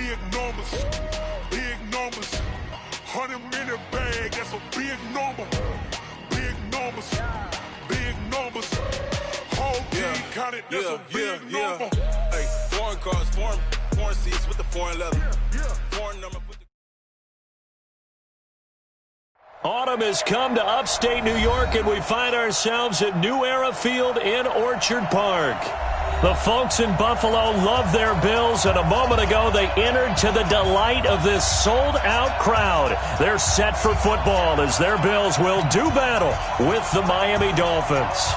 big numbers. Big numbers. 100-minute bag, that's a big number. Big numbers. Big numbers. Whole team counted, that's a big number. Hey, foreign cars, foreign seats with the foreign leather. Foreign number. Autumn has come to upstate New York, and we find ourselves at New Era Field in Orchard Park. The folks in Buffalo love their Bills, and a moment ago they entered to the delight of this sold-out crowd. They're set for football as their Bills will do battle with the Miami Dolphins.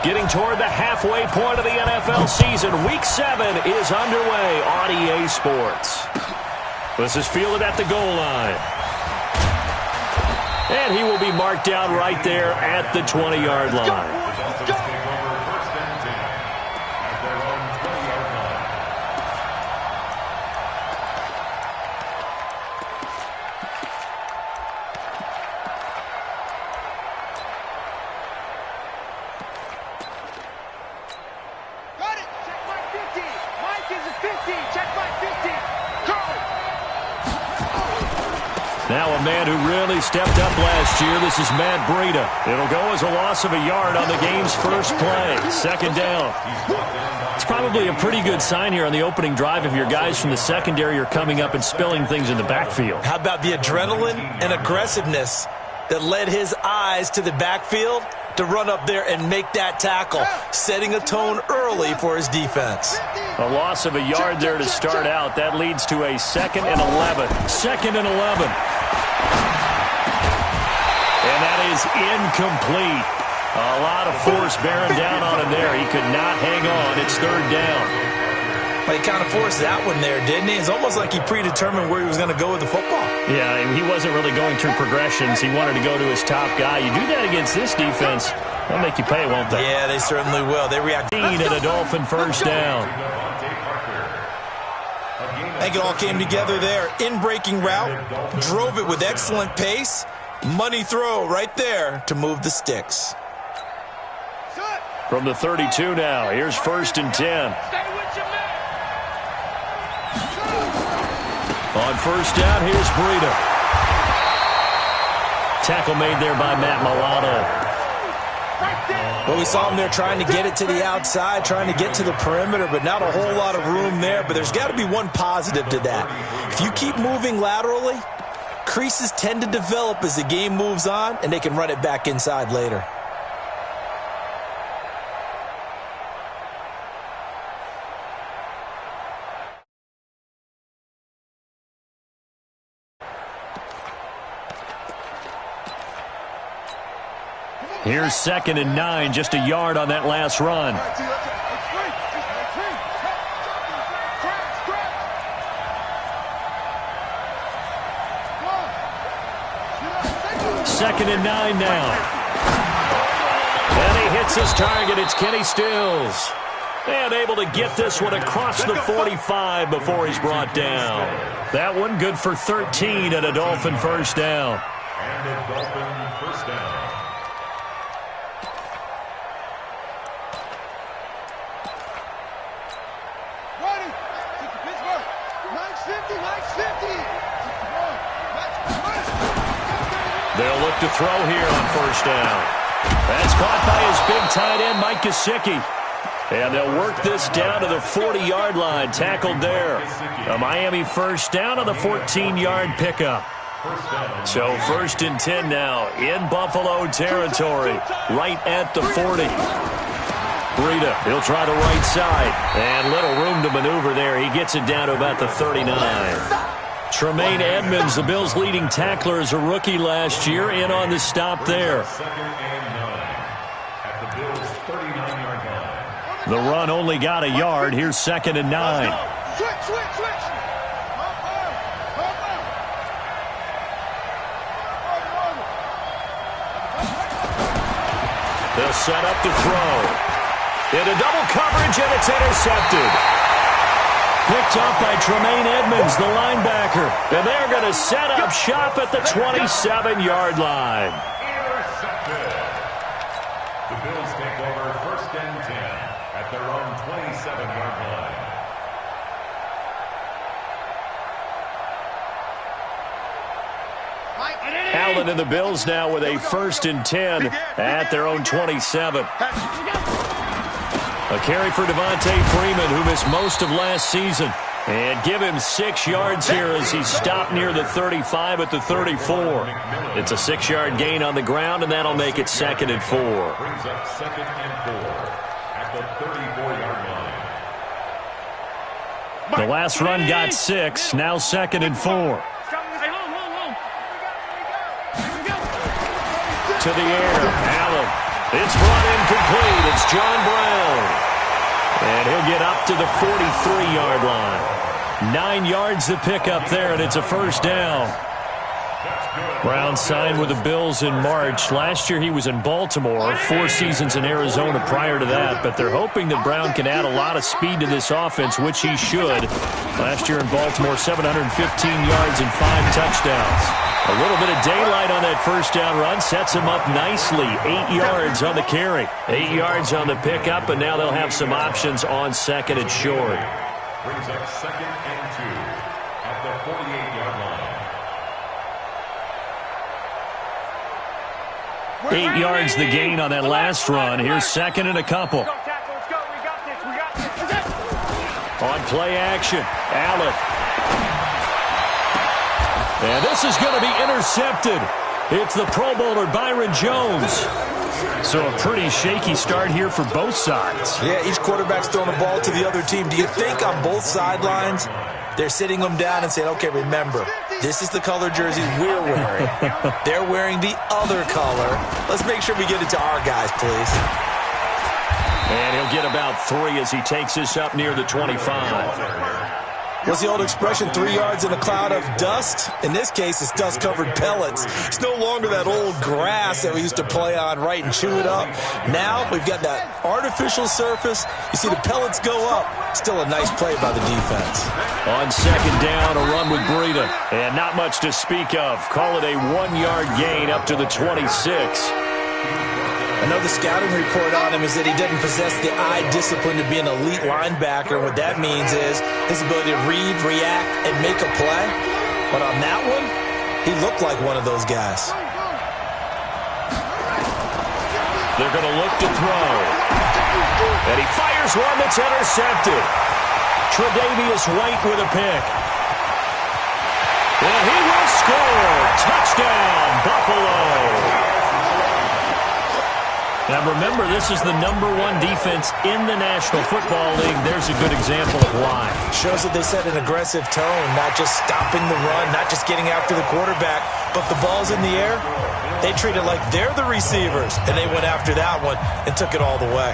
Getting toward the halfway point of the NFL season, Week 7 is underway on EA Sports. This is fielded at the goal line. And he will be marked down right there at the 20-yard line. Now a man who really stepped up last year. This is Matt Breida. It'll go as a loss of a yard on the game's first play. Second down. It's probably a pretty good sign here on the opening drive if your guys from the secondary are coming up and spilling things in the backfield. How about the adrenaline and aggressiveness that led his eyes to the backfield to run up there and make that tackle, setting a tone early for his defense. A loss of a yard there to start out. That leads to a 2nd and 11. 2nd and 11. And that is incomplete. A lot of force bearing down on him there. He could not hang on. It's 3rd down. But he kind of forced that one there, didn't he? It's almost like he predetermined where he was going to go with the football. Yeah, he wasn't really going through progressions. He wanted to go to his top guy. You do that against this defense, they'll make you pay, won't they? Yeah, they certainly will. They react. And a Dolphin first down. I think it all came together there. In-breaking route, drove it with excellent pace. Money throw right there to move the sticks. From the 32 now, here's 1st and 10. On first down, here's Breida. Tackle made there by Matt Milano. Well, we saw him there trying to get it to the outside, trying to get to the perimeter, but not a whole lot of room there. But there's got to be one positive to that. If you keep moving laterally, creases tend to develop as the game moves on, and they can run it back inside later. Here's 2nd and 9, just a yard on that last run. Second and 9 now. And he hits his target. It's Kenny Stills. And able to get this one across the 45 before he's brought down. That one good for 13 and a Dolphin first down. And a Dolphin first down. They'll look to throw here on first down. That's caught by his big tight end, Mike Gesicki. And they'll work this down to the 40-yard line. Tackled there. A Miami first down on the 14-yard pickup. So 1st and 10 now in Buffalo territory, right at the 40. Breida, he'll try the right side. And little room to maneuver there. He gets it down to about the 39. Tremaine Edmonds, the Bills' leading tackler as a rookie last year, in on the stop there. The run only got a yard. Here's 2nd and 9. They'll set up to throw. Into double coverage, and it's intercepted. Picked up by Tremaine Edmonds, the linebacker. And they're going to set up shop at the 27-yard line. Allen and the Bills now with a 1st and 10 at their own 27. A carry for Devontae Freeman, who missed most of last season. And give him 6 yards here as he's stopped near the 35 at the 34. It's a 6-yard gain on the ground, and that'll make it 2nd and 4. Brings up 2nd and 4 at the 34-yard line. The last run got 6, now 2nd and 4. To the air, Allen. It's brought incomplete. It's John Brown. And he'll get up to the 43-yard line. 9 yards to pick up there, and it's a 1st down. Brown signed with the Bills in March. Last year he was in Baltimore, 4 seasons in Arizona prior to that. But they're hoping that Brown can add a lot of speed to this offense, which he should. Last year in Baltimore, 715 yards and 5 touchdowns. A little bit of daylight on that 1st down run sets him up nicely. 8 yards on the carry, 8 yards on the pickup, and now they'll have some options on 2nd and short. Brings up 2nd and 2 at the 48-yard line. 8 yards the gain on that last run. Here's 2nd and a couple. On play action, Allen. And this is going to be intercepted. It's the Pro Bowler Byron Jones. So a pretty shaky start here for both sides. Yeah, each quarterback's throwing the ball to the other team. Do you think on both sidelines they're sitting them down and saying, okay, remember, this is the color jersey we're wearing. They're wearing the other color. Let's make sure we get it to our guys, please. And he'll get about 3 as he takes this up near the 25. What's the old expression, 3 yards in a cloud of dust? In this case, it's dust-covered pellets. It's no longer that old grass that we used to play on, right, and chew it up. Now we've got that artificial surface. You see the pellets go up. Still a nice play by the defense. On 2nd down, a run with Breida. And not much to speak of. Call it a 1-yard gain up to the 26. I know the scouting report on him is that he doesn't possess the eye discipline to be an elite linebacker. What that means is his ability to read, react, and make a play. But on that one, he looked like one of those guys. They're going to look to throw. And he fires one that's intercepted. Tre'Davious White with a pick. And he will score. Touchdown, Buffalo. Now remember, this is the #1 defense in the National Football League. There's a good example of why. Shows that they set an aggressive tone, not just stopping the run, not just getting after the quarterback, but the ball's in the air. They treat it like they're the receivers, and they went after that one and took it all the way.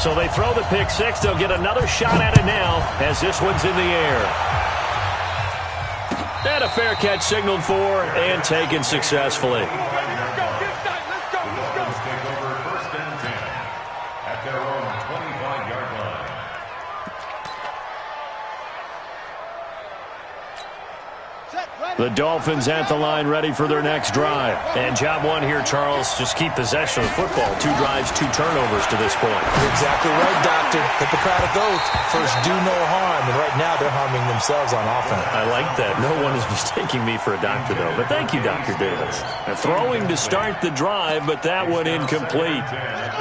So they throw the pick 6. They'll get another shot at it now as this one's in the air. And a fair catch signaled for and taken successfully. The Dolphins take over 1st and 10 at their own 25-yard line. The Dolphins at the line ready for their next drive. And job one here, Charles, just keep possession of the football. 2 drives, 2 turnovers to this point. You're exactly right, Doctor. Hippocratic oath. First, do no harm. And right now, they're harming themselves on offense. I like that. No one is mistaking me for a doctor, though. But thank you, Dr. Davis. Throwing to start the drive, but that one incomplete.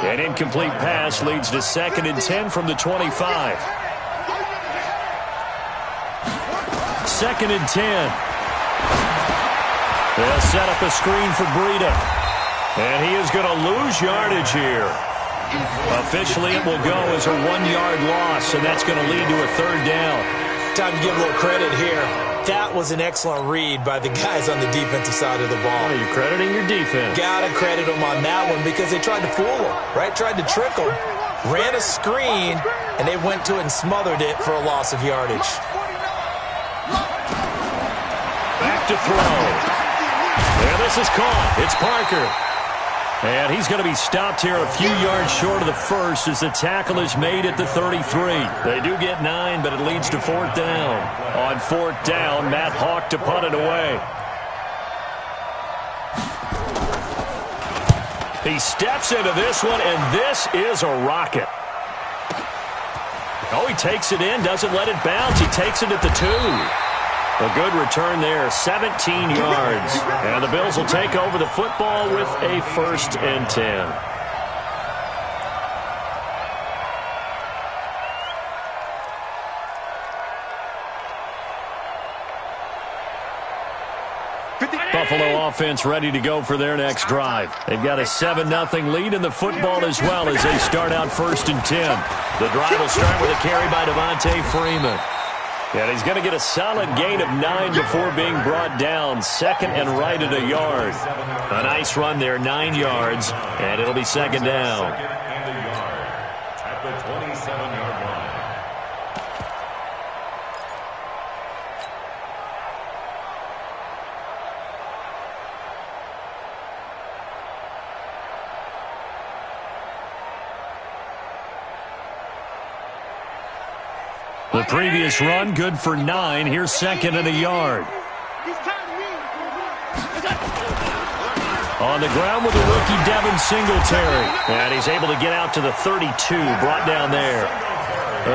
An incomplete pass leads to 2nd and 10 from the 25. 2nd and 10. They'll set up a screen for Breida. And he is going to lose yardage here. Officially, it will go as a 1-yard loss, and that's going to lead to a 3rd down. Time to give a little credit here. That was an excellent read by the guys on the defensive side of the ball. Oh, you're crediting your defense. Gotta credit them on that one because they tried to fool them, right? Tried to trick them. Ran a screen, and they went to it and smothered it for a loss of yardage. Back to throw. And this is caught. It's Parker. And he's going to be stopped here a few yards short of the first as the tackle is made at the 33. They do get 9, but it leads to 4th down. On 4th down, Matt Hawk to punt it away. He steps into this one, and this is a rocket. Oh, he takes it in, doesn't let it bounce. He takes it at the 2. A good return there, 17 yards. And the Bills will take over the football with a 1st and 10. Buffalo offense ready to go for their next drive. They've got a 7-0 lead in the football as well as they start out 1st and 10. The drive will start with a carry by Devontae Freeman. And he's going to get a solid gain of 9 before being brought down. 2nd and right at a yard. A nice run there, 9 yards, and it'll be 2nd down. And a yard at the 27-yard line. The previous run, good for 9. Here's 2nd and a yard. On the ground with the rookie Devin Singletary. And he's able to get out to the 32, brought down there.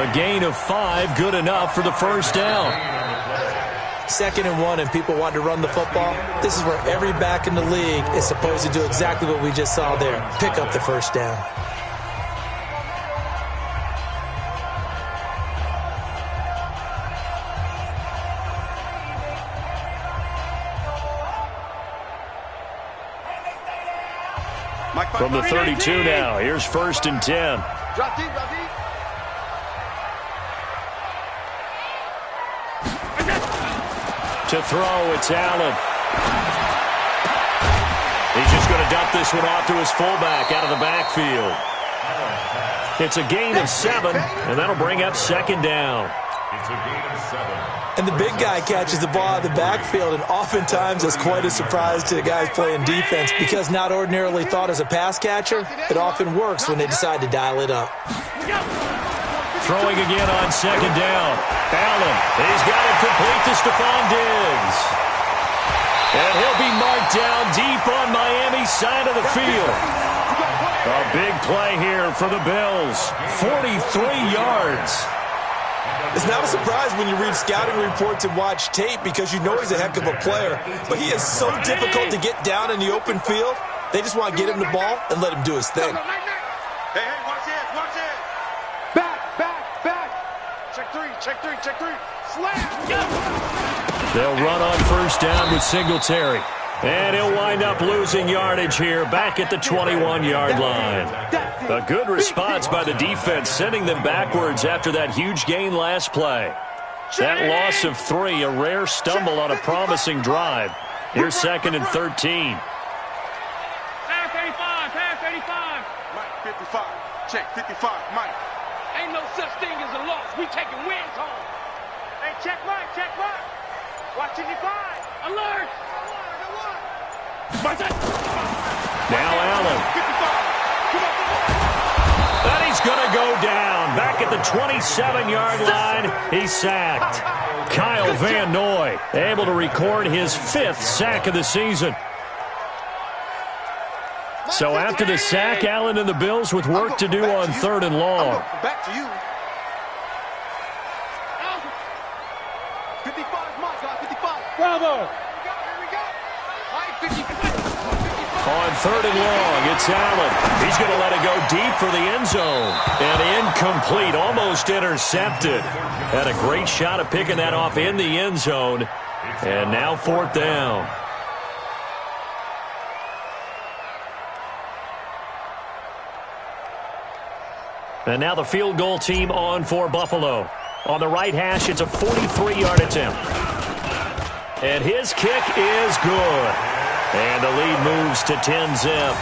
A gain of 5, good enough for the 1st down. 2nd and 1, and people want to run the football. This is where every back in the league is supposed to do exactly what we just saw there. Pick up the 1st down. From the 32 now, here's 1st and 10. Drop deep, drop deep. To throw, it's Allen. He's just going to dump this one off to his fullback out of the backfield. It's a gain of 7, and that'll bring up 2nd down. It's a gain of 7. And the big guy catches the ball out of the backfield, and oftentimes it's quite a surprise to the guys playing defense because not ordinarily thought as a pass catcher, it often works when they decide to dial it up. Throwing again on 2nd down. Allen, he's got it complete to Stephon Diggs. And he'll be marked down deep on Miami's side of the field. A big play here for the Bills. 43 yards. It's not a surprise when you read scouting reports and watch tape because you know he's a heck of a player. But he is so difficult to get down in the open field. They just want to get him the ball and let him do his thing. Hey, watch it, watch it. Back. Check three. Slam. They'll run on 1st down with Singletary. And he'll wind up losing yardage here back at the 21-yard line. A good response by the defense, sending them backwards after that huge gain last play. That loss of 3, a rare stumble on a promising drive. Here's 2nd and 13. Pass 85. Mike, 55. Check, 55. Mike. Ain't no such thing as a loss. We taking wins home. Hey, check Mike. Watch 55. Alert. Now Allen. And he's going to go down. Back at the 27-yard line, he's sacked. Kyle Van Noy able to record his 5th sack of the season. So after the sack, Allen and the Bills with work to do on 3rd and long. Back to you. 55, Mike, 55. Bravo. On 3rd and long, it's Allen. He's going to let it go deep for the end zone. And incomplete, almost intercepted. Had a great shot at picking that off in the end zone. And now 4th down. And now the field goal team on for Buffalo. On the right hash, it's a 43-yard attempt. And his kick is good. And the lead moves to 10-zip.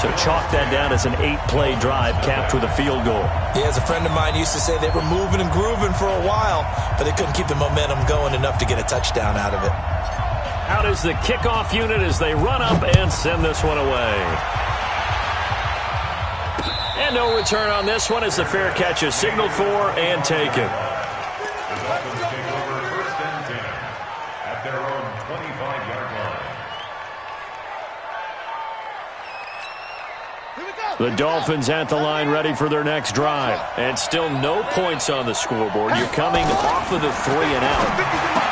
So chalk that down as an 8-play drive capped with a field goal. Yeah, as a friend of mine used to say, they were moving and grooving for a while, but they couldn't keep the momentum going enough to get a touchdown out of it. Out is the kickoff unit as they run up and send this one away. And no return on this one as the fair catch is signaled for and taken. The Dolphins take over 1st and 10 at their own 25-yard line. Here we go. The Dolphins at the line ready for their next drive. And still no points on the scoreboard. You're coming off of the 3 and out.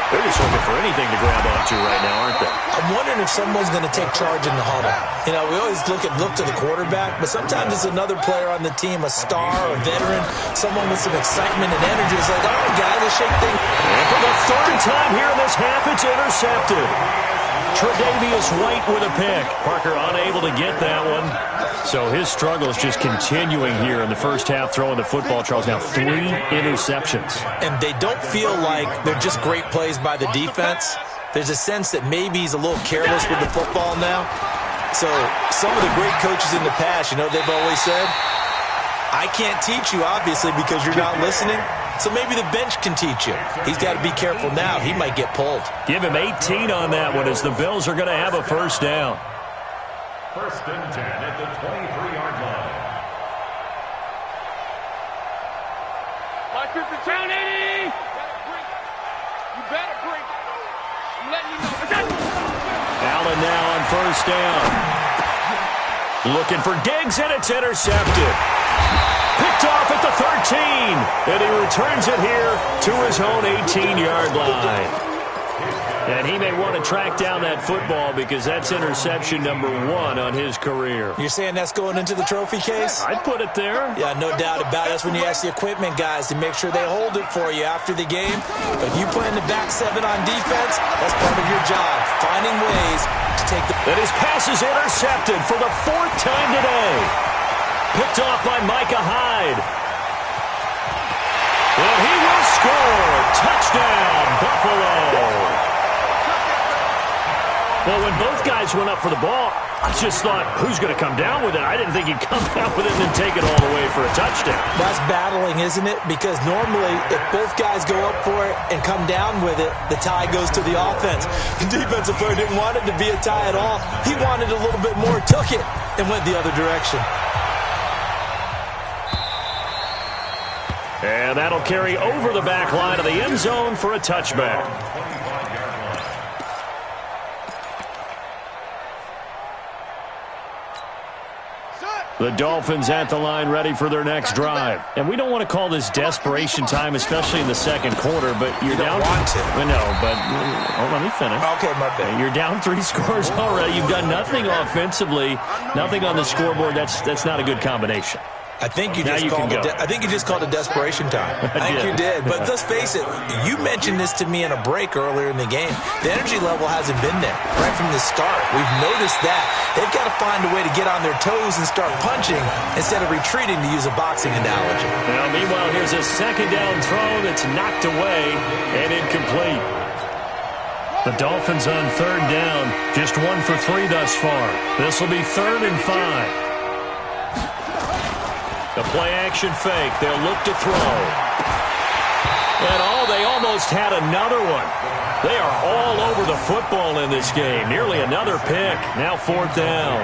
They're just looking for anything to grab onto right now, aren't they? I'm wondering if someone's going to take charge in the huddle. You know, we always look to the quarterback, but sometimes it's another player on the team, a star, a veteran, someone with some excitement and energy. It's like, all right, guys, let's shake things. And for the third time here in this half, it's intercepted. Tre'Davious White with a pick. Parker unable to get that one. So his struggle is just continuing here in the first half, throwing the football. Charles, now 3 interceptions. And they don't feel like they're just great plays by the defense. There's a sense that maybe he's a little careless with the football now. So some of the great coaches in the past, you know, they've always said, I can't teach you, obviously, because you're not listening. So maybe the bench can teach you. He's got to be careful now. He might get pulled. Give him 18 on that one as the Bills are going to have a first down. First and 10 at the 23-yard line. Mike 50, down 80. You better break. I'm letting you know. Allen now on first down. Looking for Diggs, and it's intercepted. Picked off at the 13, and he returns it here to his own 18-yard line. And he may want to track down that football because that's interception number 1 on his career. You're saying that's going into the trophy case? I'd put it there. Yeah, no doubt about it. That's when you ask the equipment guys to make sure they hold it for you after the game. But if you play in the back 7 on defense, that's part of your job, finding ways to take the... And his pass is intercepted for the 4th time today. Picked off by Micah Hyde. And he will score. Touchdown, Buffalo. Well, when both guys went up for the ball, I just thought, who's going to come down with it? I didn't think he'd come down with it and then take it all the way for a touchdown. That's battling, isn't it? Because normally, if both guys go up for it and come down with it, the tie goes to the offense. The defensive player didn't want it to be a tie at all. He wanted a little bit more, took it, and went the other direction. And that'll carry over the back line of the end zone for a touchback. The Dolphins at the line ready for their next drive. And we don't want to call this desperation time, especially in the second quarter, but you're down. You don't want to. No, but let me finish. Okay, my bad. You're down 3 scores already. You've done nothing offensively, nothing on the scoreboard. That's not a good combination. I think you just called it desperation time. I think you did. But let's face it, you mentioned this to me in a break earlier in the game. The energy level hasn't been there right from the start. We've noticed that. They've got to find a way to get on their toes and start punching instead of retreating, to use a boxing analogy. Now, meanwhile, here's a second down throw that's knocked away and incomplete. The Dolphins on third down, just 1 for 3 thus far. This will be 3rd and 5. The play-action fake. They'll look to throw. And they almost had another one. They are all over the football in this game. Nearly another pick. Now 4th down.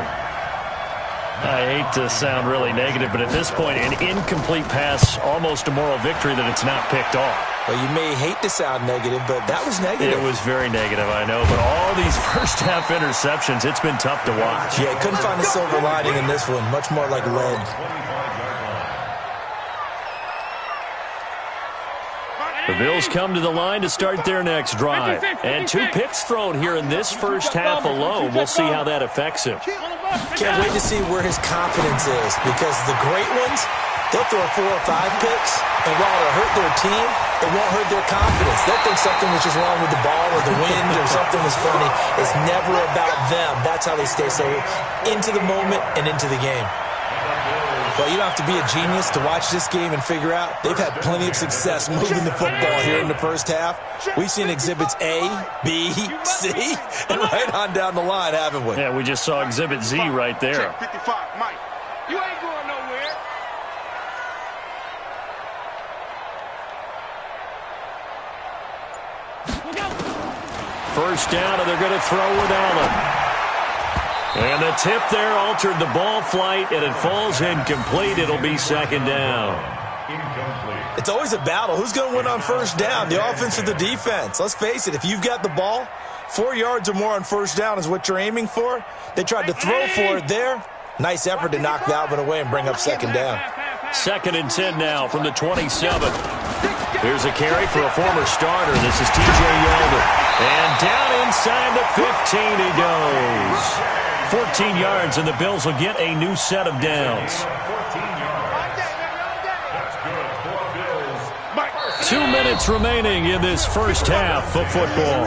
I hate to sound really negative, but at this point, an incomplete pass, almost a moral victory that it's not picked off. Well, you may hate to sound negative, but that was negative. It was very negative, I know. But all these first-half interceptions, it's been tough to watch. Yeah, couldn't find a silver lining in this one. Much more like lead. The Bills come to the line to start their next drive. And 2 picks thrown here in this first half alone. We'll see how that affects him. Can't wait to see where his confidence is, because the great ones, they'll throw 4 or 5 picks, and while it'll hurt their team, it won't hurt their confidence. They'll think something was just wrong with the ball or the wind or something was funny. It's never about them. That's how they stay so into the moment and into the game. Well, you don't have to be a genius to watch this game and figure out they've had plenty of success moving the football here in the first half. We've seen exhibits A, B, C, and right on down the line, haven't we? Yeah, we just saw exhibit Z right there. 55, Mike. You ain't going nowhere. First down, and they're going to throw with Allen. And the tip there altered the ball flight, and it falls incomplete. It'll be 2nd down. Incomplete. It's always a battle. Who's going to win on first down, the offense or the defense? Let's face it, if you've got the ball, 4 yards or more on first down is what you're aiming for. They tried to throw for it there. Nice effort to knock that one away and bring up second down. 2nd and 10 now from the 27. Here's a carry for a former starter. This is T.J. Yeldon. And down inside the 15 he goes. 14 yards, and the Bills will get a new set of downs. 2 minutes remaining in this first half of football.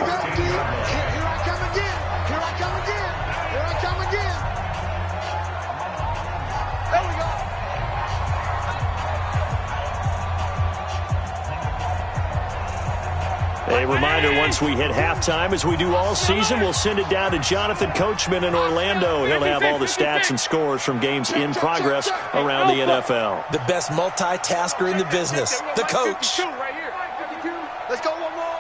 A reminder, once we hit halftime, as we do all season, we'll send it down to Jonathan Coachman in Orlando. He'll have all the stats and scores from games in progress around the NFL. The best multitasker in the business, the coach. Let's go one more.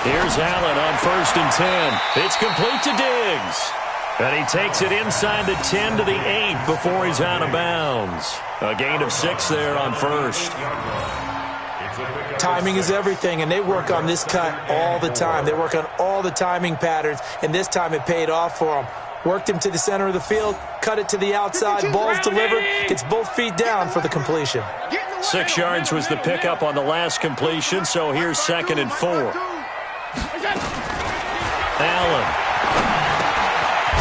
Here's Allen on 1st and 10. It's complete to Diggs. And he takes it inside the 10 to the 8 before he's out of bounds. A gain of 6 there on 1st. Timing is everything, and they work on this cut all the time. They work on all the timing patterns, and this time it paid off for them. Worked him to the center of the field, cut it to the outside, ball's delivered, gets both feet down for the completion. 6 yards was the pickup on the last completion, so here's 2nd and 4. Allen.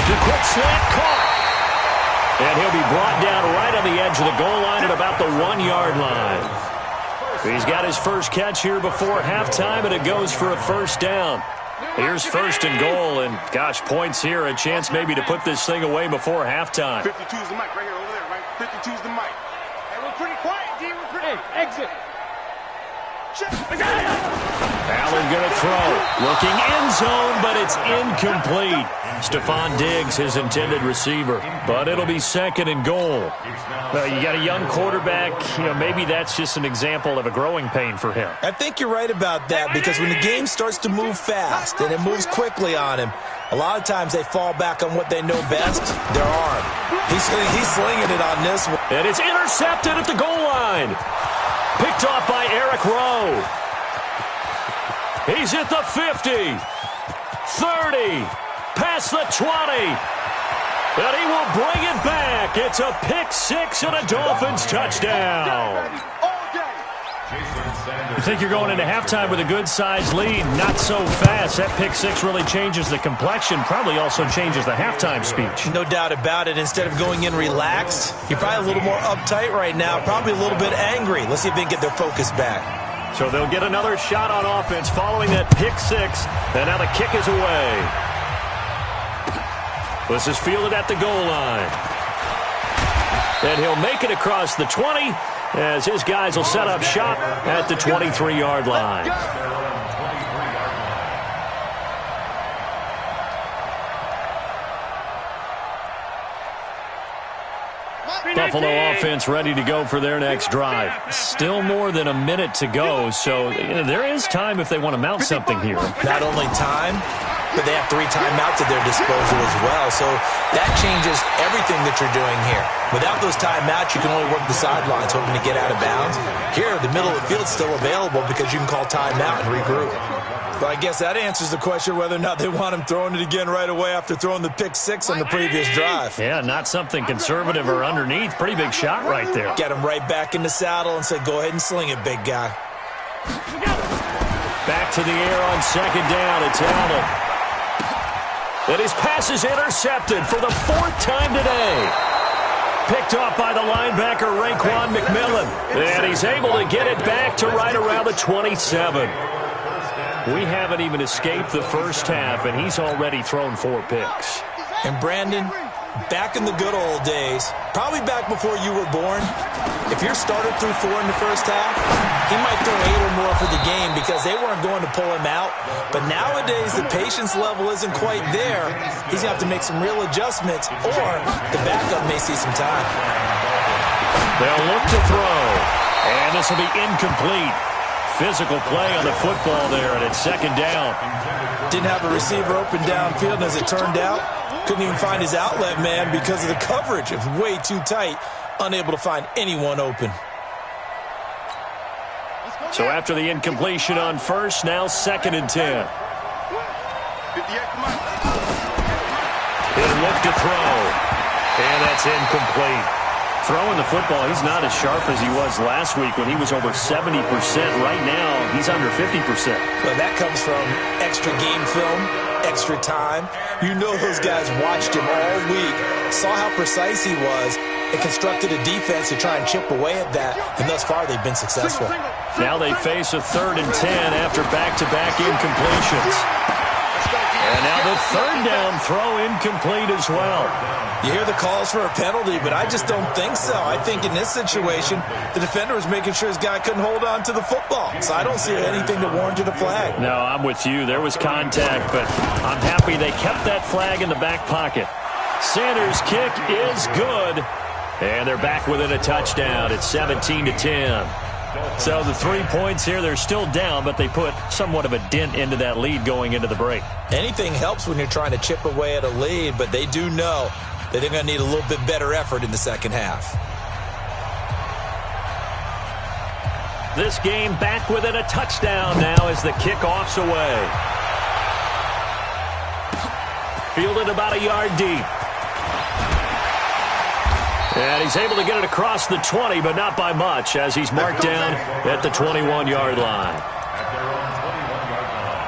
The quick slant caught. And he'll be brought down right on the edge of the goal line at about the 1-yard line. He's got his first catch here before halftime, and it goes for a first down. Here's 1st and goal, and gosh, points here, a chance maybe to put this thing away before halftime. 52's the mic right here, over there, right? 52's the mic. Hey, we're pretty quiet, D. We're pretty... Hey, exit. Allen going to throw. Looking end zone, but it's incomplete. Stephon Diggs, his intended receiver. But it'll be 2nd and goal. Well, you got a young quarterback. You know, maybe that's just an example of a growing pain for him. I think you're right about that, because when the game starts to move fast and it moves quickly on him, a lot of times they fall back on what they know best, their arm. He's slinging it on this one. And it's intercepted at the goal line. Picked off by Eric Rowe. He's at the 50, 30, past the 20. And he will bring it back. It's a pick 6 and a Dolphins touchdown. You think you're going into halftime with a good-sized lead. Not so fast. That pick 6 really changes the complexion. Probably also changes the halftime speech. No doubt about it. Instead of going in relaxed, you're probably a little more uptight right now. Probably a little bit angry. Let's see if they can get their focus back. So they'll get another shot on offense following that pick 6. And now the kick is away. This is fielded at the goal line. And he'll make it across the 20 as his guys will set up shop at the 23-yard line. Buffalo offense ready to go for their next drive. Still more than a minute to go, so there is time if they want to mount something here. Not only time, but they have 3 timeouts at their disposal as well, so that changes everything that you're doing here. Without those timeouts, you can only work the sidelines hoping to get out of bounds. Here, the middle of the field is still available because you can call timeout and regroup. Well, I guess that answers the question whether or not they want him throwing it again right away after throwing the pick 6 on the previous drive. Yeah, not something conservative or underneath. Pretty big shot right there. Get him right back in the saddle and say, go ahead and sling it, big guy. Back to the air on 2nd down. It's Allen. And his pass is intercepted for the 4th time today. Picked off by the linebacker, Raekwon McMillan. And he's able to get it back to right around the 27. We haven't even escaped the first half, and he's already thrown 4 picks. And Brandon, back in the good old days, probably back before you were born, if your starter threw 4 in the first half, he might throw 8 or more for the game because they weren't going to pull him out. But nowadays, the patience level isn't quite there. He's going to have to make some real adjustments, or the backup may see some time. They'll look to throw, and this will be incomplete. Physical play on the football there, and it's 2nd down. Didn't have a receiver open downfield, and as it turned out, couldn't even find his outlet man because of the coverage. It was way too tight, unable to find anyone open. So after the incompletion on 1st, now 2nd and 10. He'll look to throw. And that's incomplete. Throwing the football, he's not as sharp as he was last week when he was over 70%. Right now, he's under 50%. Well, that comes from extra game film, extra time. You know those guys watched him all week, saw how precise he was, and constructed a defense to try and chip away at that. And thus far, they've been successful. Now they face a 3rd and 10 after back-to-back incompletions. And now the 3rd down throw incomplete as well. You hear the calls for a penalty, but I just don't think so. I think in this situation, the defender was making sure his guy couldn't hold on to the football. So I don't see anything that warranted a flag. No, I'm with you. There was contact, but I'm happy they kept that flag in the back pocket. Sanders' kick is good. And they're back within a touchdown. It's 17-10. So the 3 points here, they're still down, but they put somewhat of a dent into that lead going into the break. Anything helps when you're trying to chip away at a lead, but they do know that they're going to need a little bit better effort in the second half. This game back within a touchdown now as the kickoff's away. Fielded about a yard deep. And he's able to get it across the 20, but not by much, as he's marked down at the 21-yard line. At their own 21-yard line.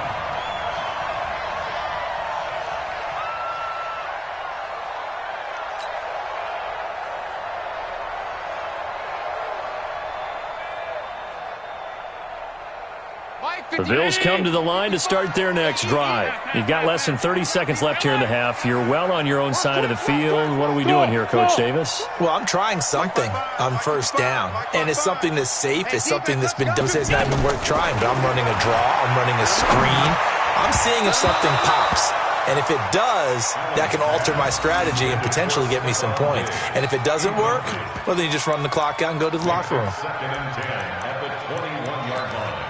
The Bills come to the line to start their next drive. You've got less than 30 seconds left here in the half. You're well on your own side of the field. What are we doing here, Coach Davis? Well, I'm trying something on 1st down, and it's something that's safe. It's something that's been done. It's not even worth trying, but I'm running a draw. I'm running a screen. I'm seeing if something pops. And if it does, that can alter my strategy and potentially get me some points. And if it doesn't work, well, then you just run the clock out and go to the locker room. 2nd and 10 at the 21-yard line.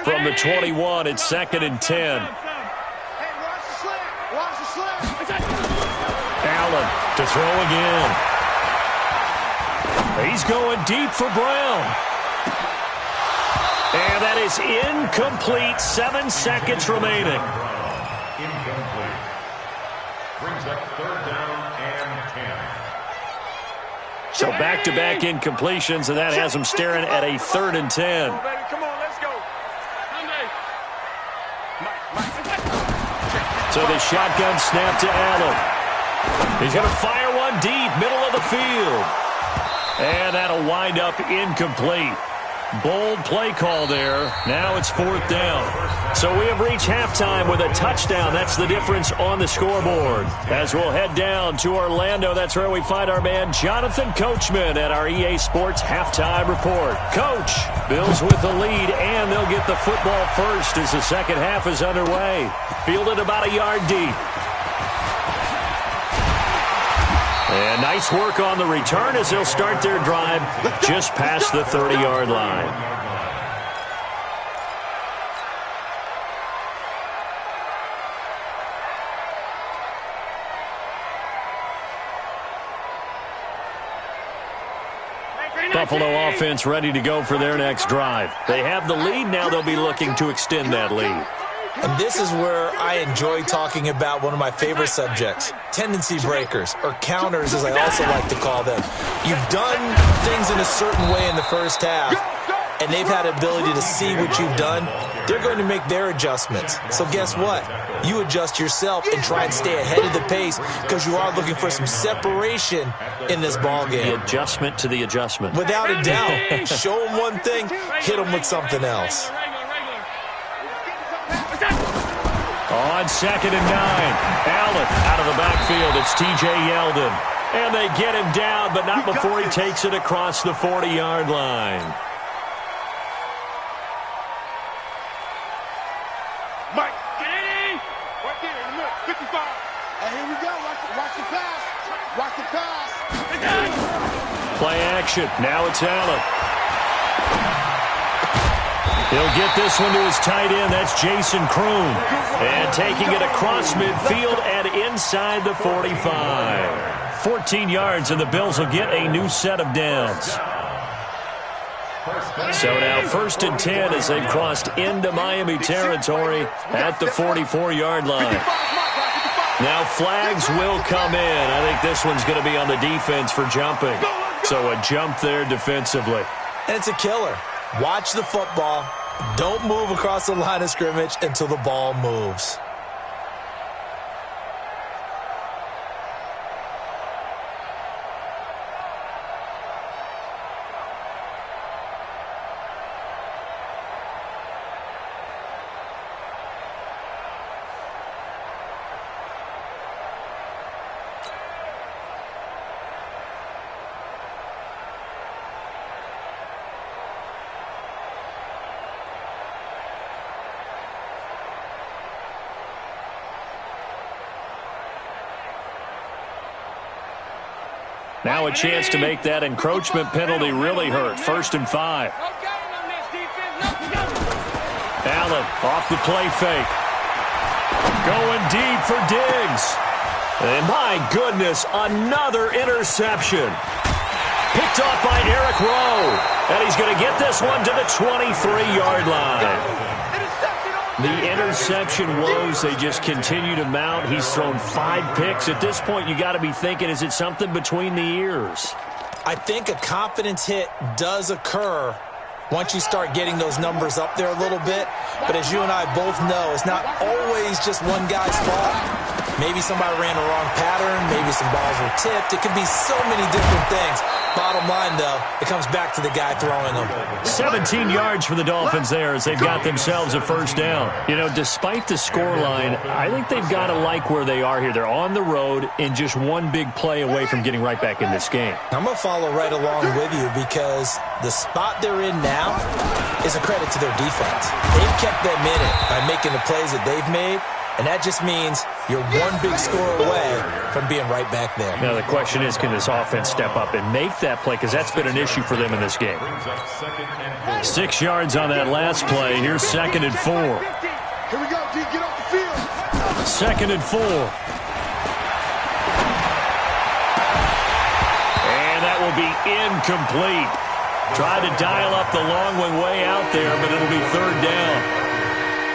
From the 21, it's 2nd and 10. Allen to throw again. He's going deep for Brown. And that is incomplete. 7 seconds remaining. Incomplete. Brings up 3rd down and 10. So back-to-back incompletions, and that has them staring at a 3rd and 10. Come on, let's go. So the shotgun snap to Allen. He's going to fire one deep, middle of the field. And that'll wind up incomplete. Bold play call there. Now it's 4th down. So we have reached halftime with a touchdown. That's the difference on the scoreboard. As we'll head down to Orlando, that's where we find our man Jonathan Coachman at our EA Sports Halftime Report. Coach, Bills with the lead, and they'll get the football first as the second half is underway. Fielded about a yard deep. And nice work on the return as they'll start their drive just past the 30-yard line. Buffalo offense ready to go for their next drive. They have the lead. Now they'll be looking to extend that lead. And this is where I enjoy talking about one of my favorite subjects, tendency breakers, or counters as I also like to call them. You've done things in a certain way in the first half, and they've had the ability to see what you've done. They're going to make their adjustments. So guess what? You adjust yourself and try and stay ahead of the pace because you are looking for some separation in this ball game. The adjustment to the adjustment. Without a doubt. Show them one thing, hit them with something else. On 2nd and 9, Allen out of the backfield. It's T.J. Yeldon. And they get him down, but not before he takes it across the 40-yard line. Mike, get in! Right there in the middle, 55. And here we go. Watch the pass. Watch the pass. Play action. Now it's Allen. He'll get this one to his tight end. That's Jason Kroon. And taking it across midfield and inside the 45. 14 yards, and the Bills will get a new set of downs. So now 1st and 10 as they've crossed into Miami territory at the 44-yard line. Now flags will come in. I think this one's going to be on the defense for jumping. So a jump there defensively. And it's a killer. Watch the football. Don't move across the line of scrimmage until the ball moves. Now a chance to make that encroachment penalty really hurt. 1st and 5. Allen off the play fake. Going deep for Diggs. And my goodness, another interception. Picked off by Eric Rowe. And he's going to get this one to the 23-yard line. The interception woes, they just continue to mount. He's thrown 5 picks. At this point, you got to be thinking, is it something between the ears? I think a confidence hit does occur once you start getting those numbers up there a little bit. But as you and I both know, it's not always just one guy's fault. Maybe somebody ran the wrong pattern. Maybe some balls were tipped. It could be so many different things. Bottom line, though, it comes back to the guy throwing them. 17 yards for the Dolphins there as they've got themselves a 1st down. You know, despite the scoreline, I think they've got to like where they are here. They're on the road and just one big play away from getting right back in this game. I'm going to follow right along with you because the spot they're in now is a credit to their defense. They've kept them in it by making the plays that they've made. And that just means you're one big score away from being right back there. Now the question is, can this offense step up and make that play? Because that's been an issue for them in this game. 6 yards on that last play. Here's 2nd and 4. Here we go, D. Get off the field. 2nd and 4. And that will be incomplete. Tried to dial up the long one way out there, but it'll be 3rd down.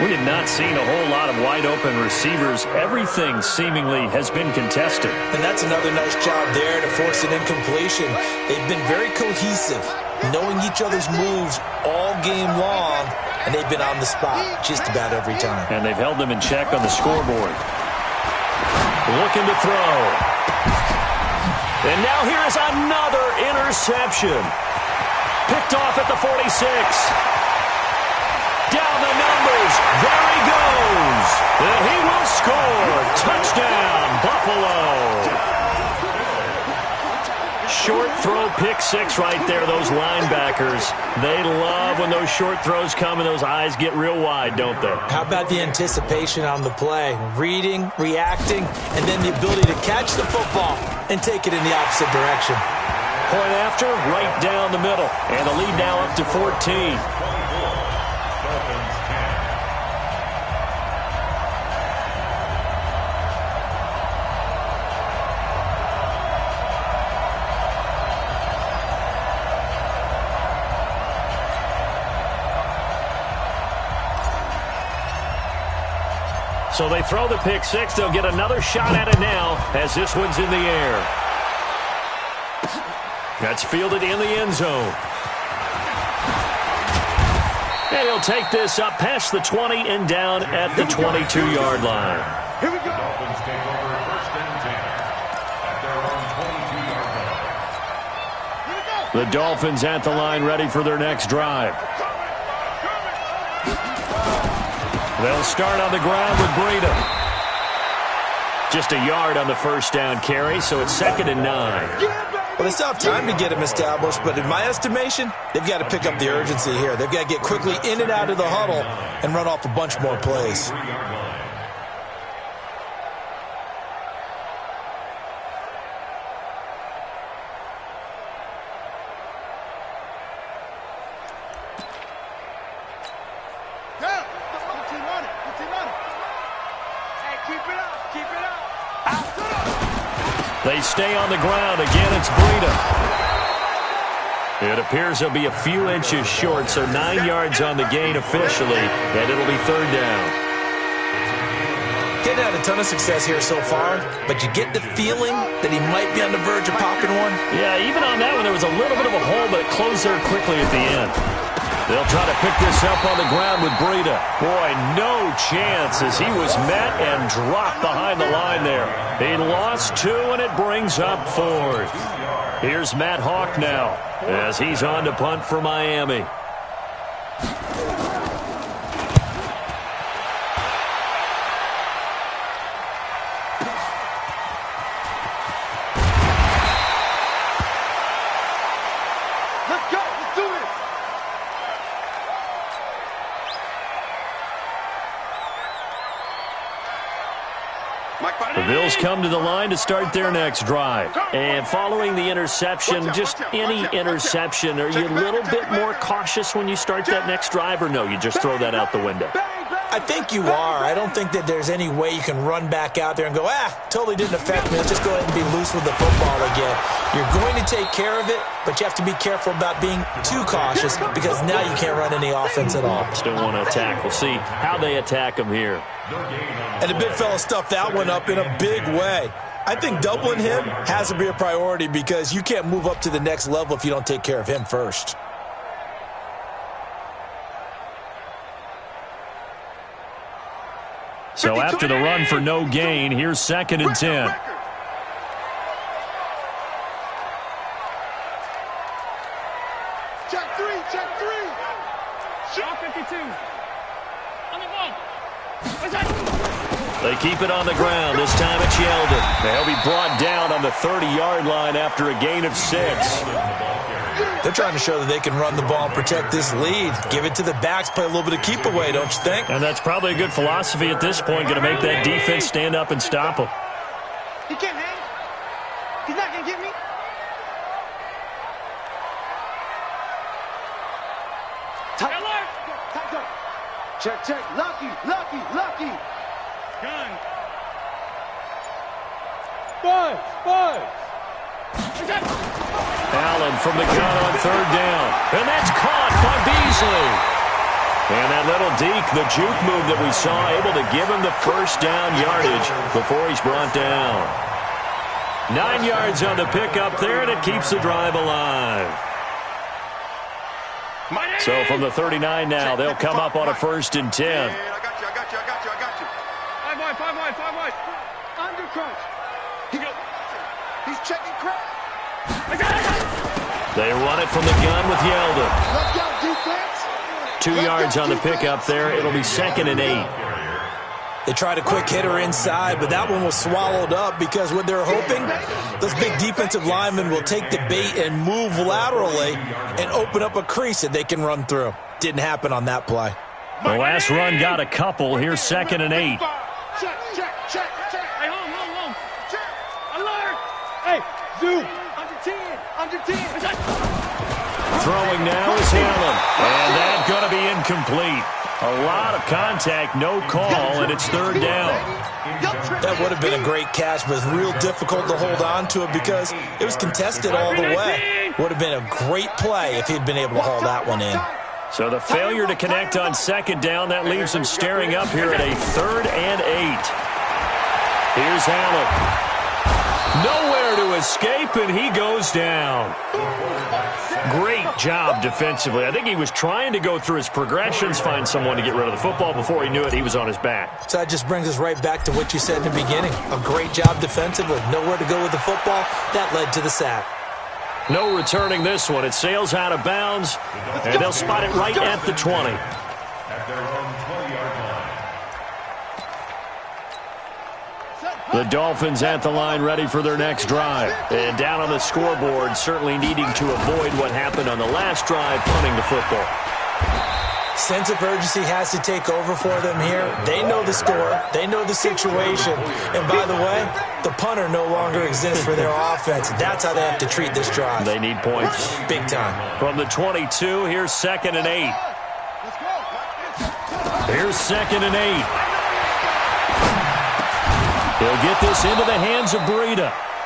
We have not seen a whole lot of wide-open receivers. Everything seemingly has been contested. And that's another nice job there to force an incompletion. They've been very cohesive, knowing each other's moves all game long, and they've been on the spot just about every time. And they've held them in check on the scoreboard. Looking to throw. And now here is another interception. Picked off at the 46. Down the numbers. There he goes. And he will score. Touchdown, Buffalo. Short throw, pick 6 right there. Those linebackers, they love when those short throws come and those eyes get real wide, don't they? How about the anticipation on the play? Reading, reacting, and then the ability to catch the football and take it in the opposite direction. Point after, right down the middle. And the lead now up to 14. So they throw the pick 6. They'll get another shot at it now as this one's in the air. That's fielded in the end zone. And he'll take this up past the 20 and down at the 22-yard line. Here we go. Dolphins take over 1st and 10 at their own 22-yard line. The Dolphins at the line ready for their next drive. They'll start on the ground with Breida. Just a yard on the 1st down carry, so it's 2nd and 9. Well, they still have time to get him established, but in my estimation, they've got to pick up the urgency here. They've got to get quickly in and out of the huddle and run off a bunch more plays. They stay on the ground. Again, it's Breida. It appears he'll be a few inches short, so 9 yards on the gain officially, and it'll be third down. Getting had a ton of success here so far, but you get the feeling that he might be on the verge of popping one. Yeah, even on that one, there was a little bit of a hole, but it closed there quickly at the end. They'll try to pick this up on the ground with Breida. Boy, no chance as he was met and dropped behind the line there. He lost 2, and it brings up 4th. Here's Matt Hawk now as he's on to punt for Miami. The Bills come to the line to start their next drive. And following the interception, just any interception, are you a little bit more cautious when you start that next drive, or no, you just throw that out the window? I think you are. I don't think that there's any way you can run back out there and go, totally didn't affect me. Let's just go ahead and be loose with the football again. You're going to take care of it, but you have to be careful about being too cautious because now you can't run any offense at all. Still want to attack. We'll see how they attack him here. And the big fella stuffed that one up in a big way. I think doubling him has to be a priority because you can't move up to the next level if you don't take care of him first. So after the run for no gain, here's 2nd and 10. Check 3, check 3. Shot 52. On the ball. They keep it on the ground. This time it's Yeldon. They'll be brought down on the 30-yard line after a gain of 6. They're trying to show that they can run the ball and protect this lead. Give it to the backs, play a little bit of keep away, don't you think? And that's probably a good philosophy at this point, going to make that defense stand up and stop them. He can't hang. He's not going to get me. Alert! Check, check. Lucky, lucky, lucky. Gun. Five. Allen from the gun on 3rd down. And that's caught by Beasley. And that little deke, the juke move that we saw, able to give him the first down yardage before he's brought down. 9 yards on the pickup there, and it keeps the drive alive. So from the 39 now, they'll come up on a 1st and 10. I got you. 5 wide. Under crunch. He's checking crunch. They run it from the gun with Yeldon. Let's go, defense. 2 yards on the pickup there. It'll be 2nd and 8. They tried a quick hitter inside, but that one was swallowed up because what they're hoping, those big defensive linemen will take the bait and move laterally and open up a crease that they can run through. Didn't happen on that play. The last run got a couple. Here's 2nd and 8. Check. Hey, home. Check. Alert. Hey, zoom. Under 10. Throwing now is Allen. And that's going to be incomplete. A lot of contact, no call, and it's 3rd down. That would have been a great catch, but it's real difficult to hold on to it because it was contested all the way. Would have been a great play if he'd been able to haul that one in. So the failure to connect on 2nd down, that leaves him staring up here at a 3rd and 8. Here's Allen. Nowhere to escape, and he goes down. Great job defensively. I think he was trying to go through his progressions, find someone to get rid of the football. Before he knew it, he was on his back. So that just brings us right back to what you said in the beginning. A great job defensively. Nowhere to go with the football. That led to the sack. No returning this one. It sails out of bounds, and they'll spot it right at the 20. At their own 20-yard line. The Dolphins at the line ready for their next drive. And down on the scoreboard, certainly needing to avoid what happened on the last drive, punting the football. Sense of urgency has to take over for them here. They know the score. They know the situation. And by the way, the punter no longer exists for their offense. That's how they have to treat this drive. They need points. Big time. From the 22, here's 2nd and 8. Here's 2nd and 8. He'll get this into the hands of Breida.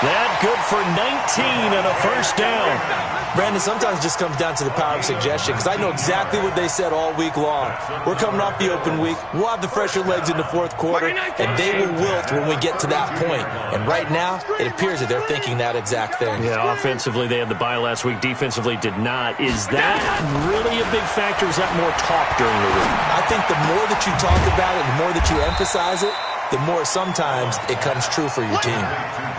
That good for 19 and a first down. Brandon, sometimes it just comes down to the power of suggestion, because I know exactly what they said all week long. We're coming off the open week. We'll have the fresher legs in the fourth quarter, and they will wilt when we get to that point. And right now, it appears that they're thinking that exact thing. Yeah, offensively, they had the bye last week. Defensively, did not. Is that really a big factor? Is that more talk during the week? I think the more that you talk about it, the more that you emphasize it, the more sometimes it comes true for your team.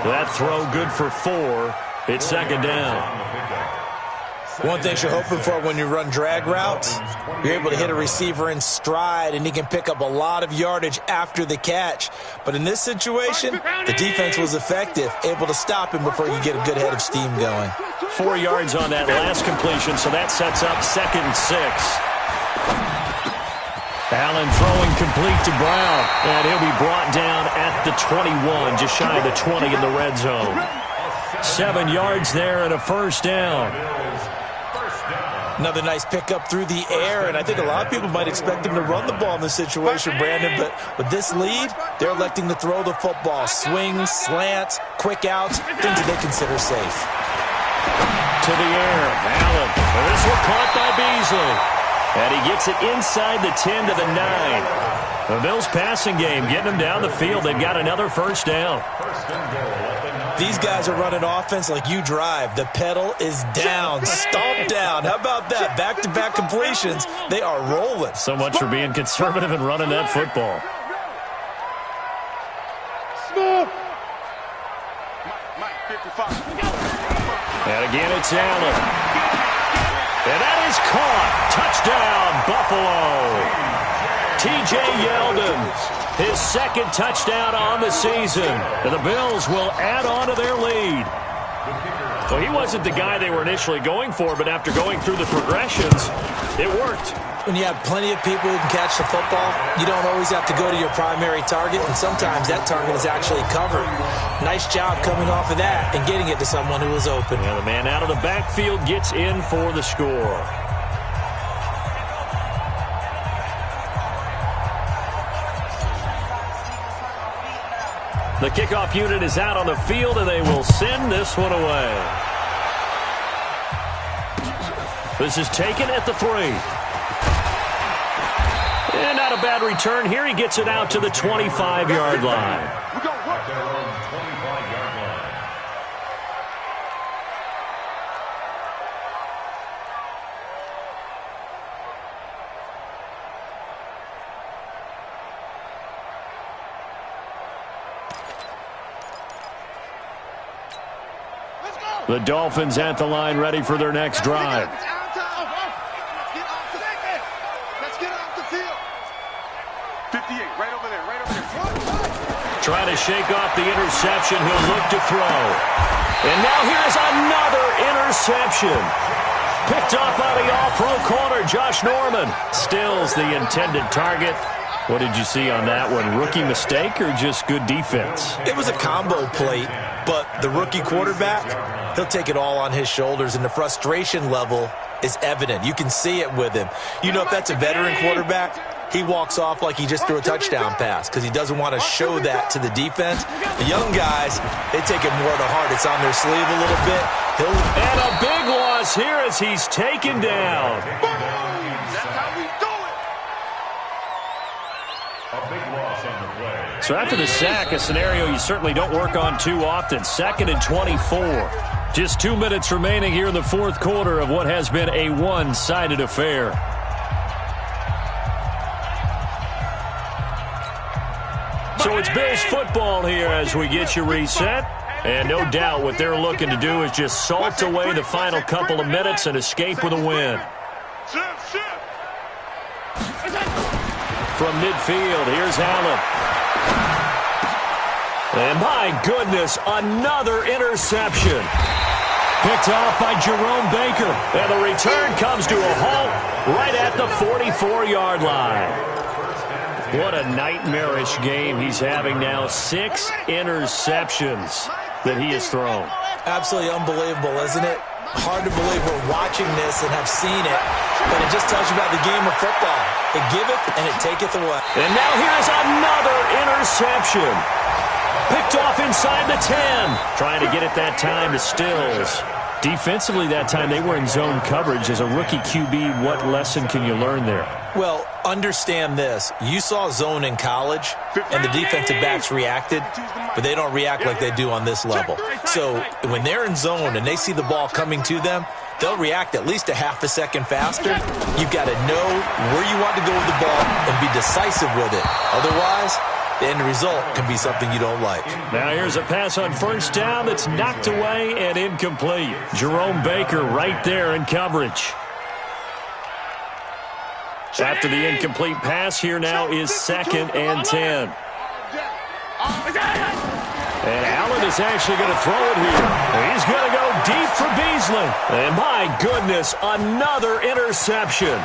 That throw good for 4. It's second down. One thing you're hoping for when you run drag routes, you're able to hit a receiver in stride, and he can pick up a lot of yardage after the catch. But in this situation, the defense was effective, able to stop him before you get a good head of steam going. 4 yards on that last completion, so that sets up 2nd and 6. Allen throwing complete to Brown, and he'll be brought down at the 21, just shy of the 20 in the red zone. 7 yards there and a first down. Another nice pickup through the air, and I think a lot of people might expect him to run the ball in this situation, Brandon, but with this lead, they're electing to throw the football. Swings, slants, quick outs, things that they consider safe. To the air, Allen. This one caught by Beasley. And he gets it inside the 10 to the 9. The Bills passing game, getting them down the field. They've got another first down. These guys are running offense like you drive. The pedal is down, stomped down. How about that? Back-to-back completions. They are rolling. So much for being conservative and running that football. And again, it's Allen. And that is caught. Touchdown, Buffalo. T.J. Yeldon, his 2nd touchdown on the season. And the Bills will add on to their lead. Well, he wasn't the guy they were initially going for, but after going through the progressions, it worked. When you have plenty of people who can catch the football, you don't always have to go to your primary target, and sometimes that target is actually covered. Nice job coming off of that and getting it to someone who was open. Yeah, the man out of the backfield gets in for the score. The kickoff unit is out on the field, and they will send this one away. This is taken at the 3. And not a bad return here. He gets it out to the 25-yard line. The Dolphins at the line, ready for their next drive. Let's get off the field. 58, right over there, right over there. Trying to shake off the interception. He'll look to throw. And now here's another interception. Picked up by the all-pro corner, Josh Norman. Stills the intended target. What did you see on that one? Rookie mistake or just good defense? It was a combo plate, but the rookie quarterback, he'll take it all on his shoulders, and the frustration level is evident. You can see it with him. You know, if that's a veteran quarterback, he walks off like he just threw a touchdown pass because he doesn't want to show that to the defense. The young guys, they take it more to heart. It's on their sleeve a little bit. And a big loss here as he's taken down. That's how we do it. A big loss on the play. So after the sack, a scenario you certainly don't work on too often. 2nd and 24. Just 2 minutes remaining here in the fourth quarter of what has been a one-sided affair. So it's Bills football here as we get you reset. And no doubt what they're looking to do is just salt away the final couple of minutes and escape with a win. From midfield, here's Allen. And my goodness, another interception. Picked off by Jerome Baker. And the return comes to a halt right at the 44-yard line. What a nightmarish game he's having now. 6 interceptions that he has thrown. Absolutely unbelievable, isn't it? Hard to believe we're watching this and have seen it, but it just tells you about the game of football. It giveth and it taketh away. And now here's another interception. Picked off inside the 10. Trying to get it that time to Stills. Defensively that time they were in zone coverage. As a rookie QB, what lesson can you learn there? Well, understand this. You saw zone in college, and the defensive backs reacted, but they don't react like they do on this level. So when they're in zone and they see the ball coming to them, they'll react at least a half a second faster. You've got to know where you want to go with the ball and be decisive with it. Otherwise, the end result can be something you don't like. Now here's a pass on first down that's knocked away and incomplete. Jerome Baker right there in coverage. After the incomplete pass, here now is 2nd and 10. And Allen is actually going to throw it here. He's going to go deep for Beasley. And my goodness, another interception.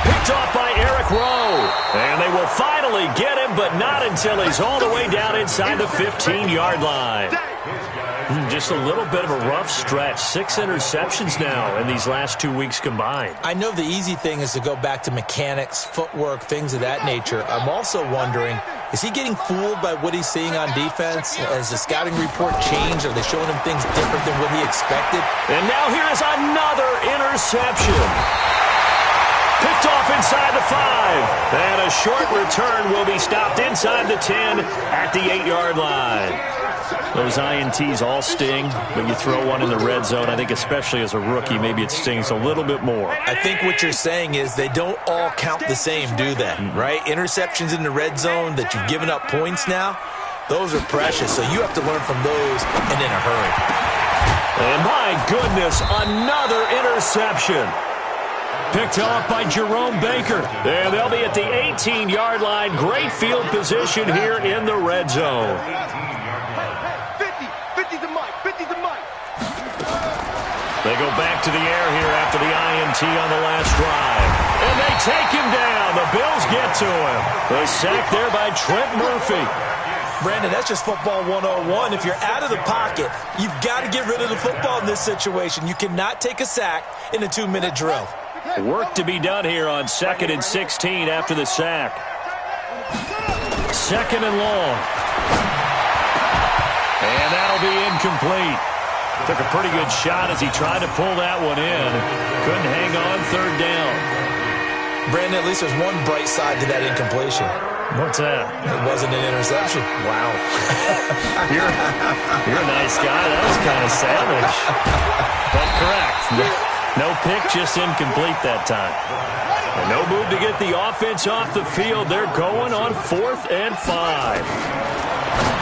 Picked off by Eric Rowe. And they will finally get him, but not until he's all the way down inside the 15-yard line. Just a little bit of a rough stretch. 6 interceptions now in these last 2 weeks combined. I know the easy thing is to go back to mechanics, footwork, things of that nature. I'm also wondering, is he getting fooled by what he's seeing on defense? Has the scouting report changed? Are they showing him things different than what he expected? And now here is another interception. Picked off inside the 5. And a short return will be stopped inside the 10 at the 8-yard line. Those INTs all sting, but you throw one in the red zone, I think especially as a rookie, maybe it stings a little bit more. I think what you're saying is they don't all count the same, do they? Right? Interceptions in the red zone that you've given up points now, those are precious, so you have to learn from those and in a hurry. And my goodness, another interception. Picked off by Jerome Baker. And they'll be at the 18-yard line. Great field position here in the red zone. 50 to Mike. They go back to the air here after the INT on the last drive. And they take him down. The Bills get to him. The sack there by Trent Murphy. Brandon, that's just football 101. If you're out of the pocket, you've got to get rid of the football in this situation. You cannot take a sack in a 2-minute drill. Work to be done here on 2nd and 16 after the sack. 2nd and long. And that'll be incomplete. Took a pretty good shot as he tried to pull that one in. Couldn't hang on 3rd down. Brandon, at least there's one bright side to that incompletion. What's that? It wasn't an interception. Wow. You're a nice guy. That was kind of savage. But correct. No pick, just incomplete that time. And no move to get the offense off the field. They're going on 4th and 5.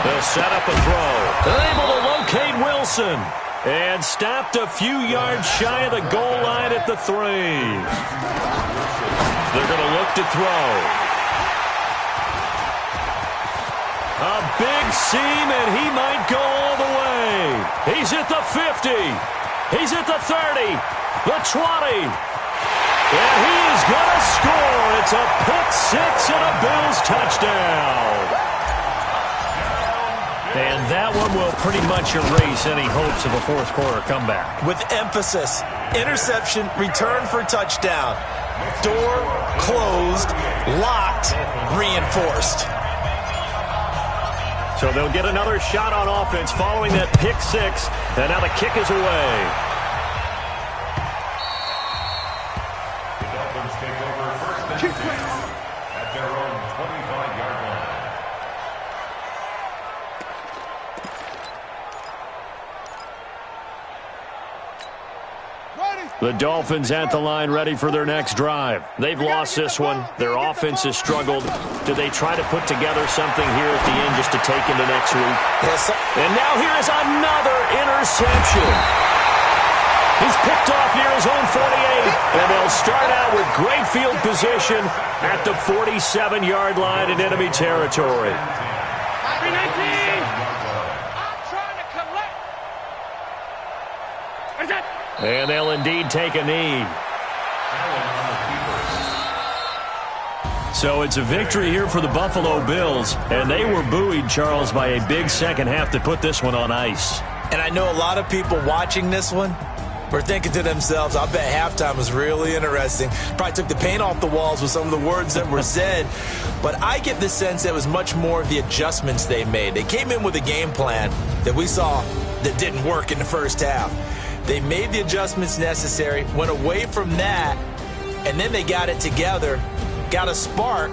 They'll set up a throw. They're able to locate Wilson. And stopped a few yards shy of the goal line at the 3. They're going to look to throw. A big seam, and he might go all the way. He's at the 50. He's at the 30. The 20. And he is going to score. It's a pick-6 and a Bills touchdown. And that one will pretty much erase any hopes of a fourth-quarter comeback. With emphasis, interception, return for touchdown. Door closed, locked, reinforced. So they'll get another shot on offense following that pick-6. And now the kick is away. The Dolphins take over 1st and 10 at their own 25-yard line. The Dolphins at the line ready for their next drive. They've lost this one. Their offense has struggled. Do they try to put together something here at the end just to take into next week? Yes. And now here is another interception. He's picked off near his own 48. And they'll start out with great field position at the 47-yard line in enemy territory. I'm trying to collect. What is that? And they'll indeed take a knee. So it's a victory here for the Buffalo Bills. And they were buoyed, Charles, by a big second half to put this one on ice. And I know a lot of people watching this one, were thinking to themselves, I bet halftime was really interesting. Probably took the paint off the walls with some of the words that were said. But I get the sense that it was much more of the adjustments they made. They came in with a game plan that we saw that didn't work in the first half. They made the adjustments necessary, went away from that, and then they got it together, got a spark,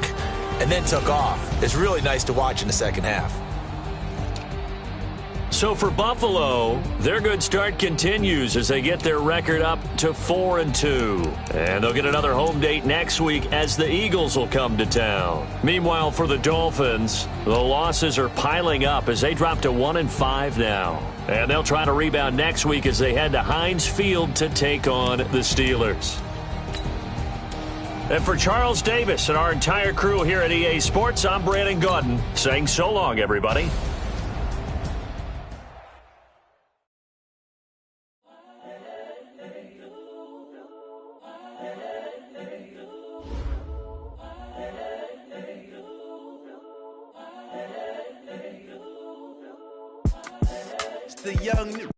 and then took off. It's really nice to watch in the second half. So for Buffalo, their good start continues as they get their record up to 4-2. And they'll get another home date next week as the Eagles will come to town. Meanwhile, for the Dolphins, the losses are piling up as they drop to 1-5 now. And they'll try to rebound next week as they head to Heinz Field to take on the Steelers. And for Charles Davis and our entire crew here at EA Sports, I'm Brandon Gaudin saying so long, everybody. The young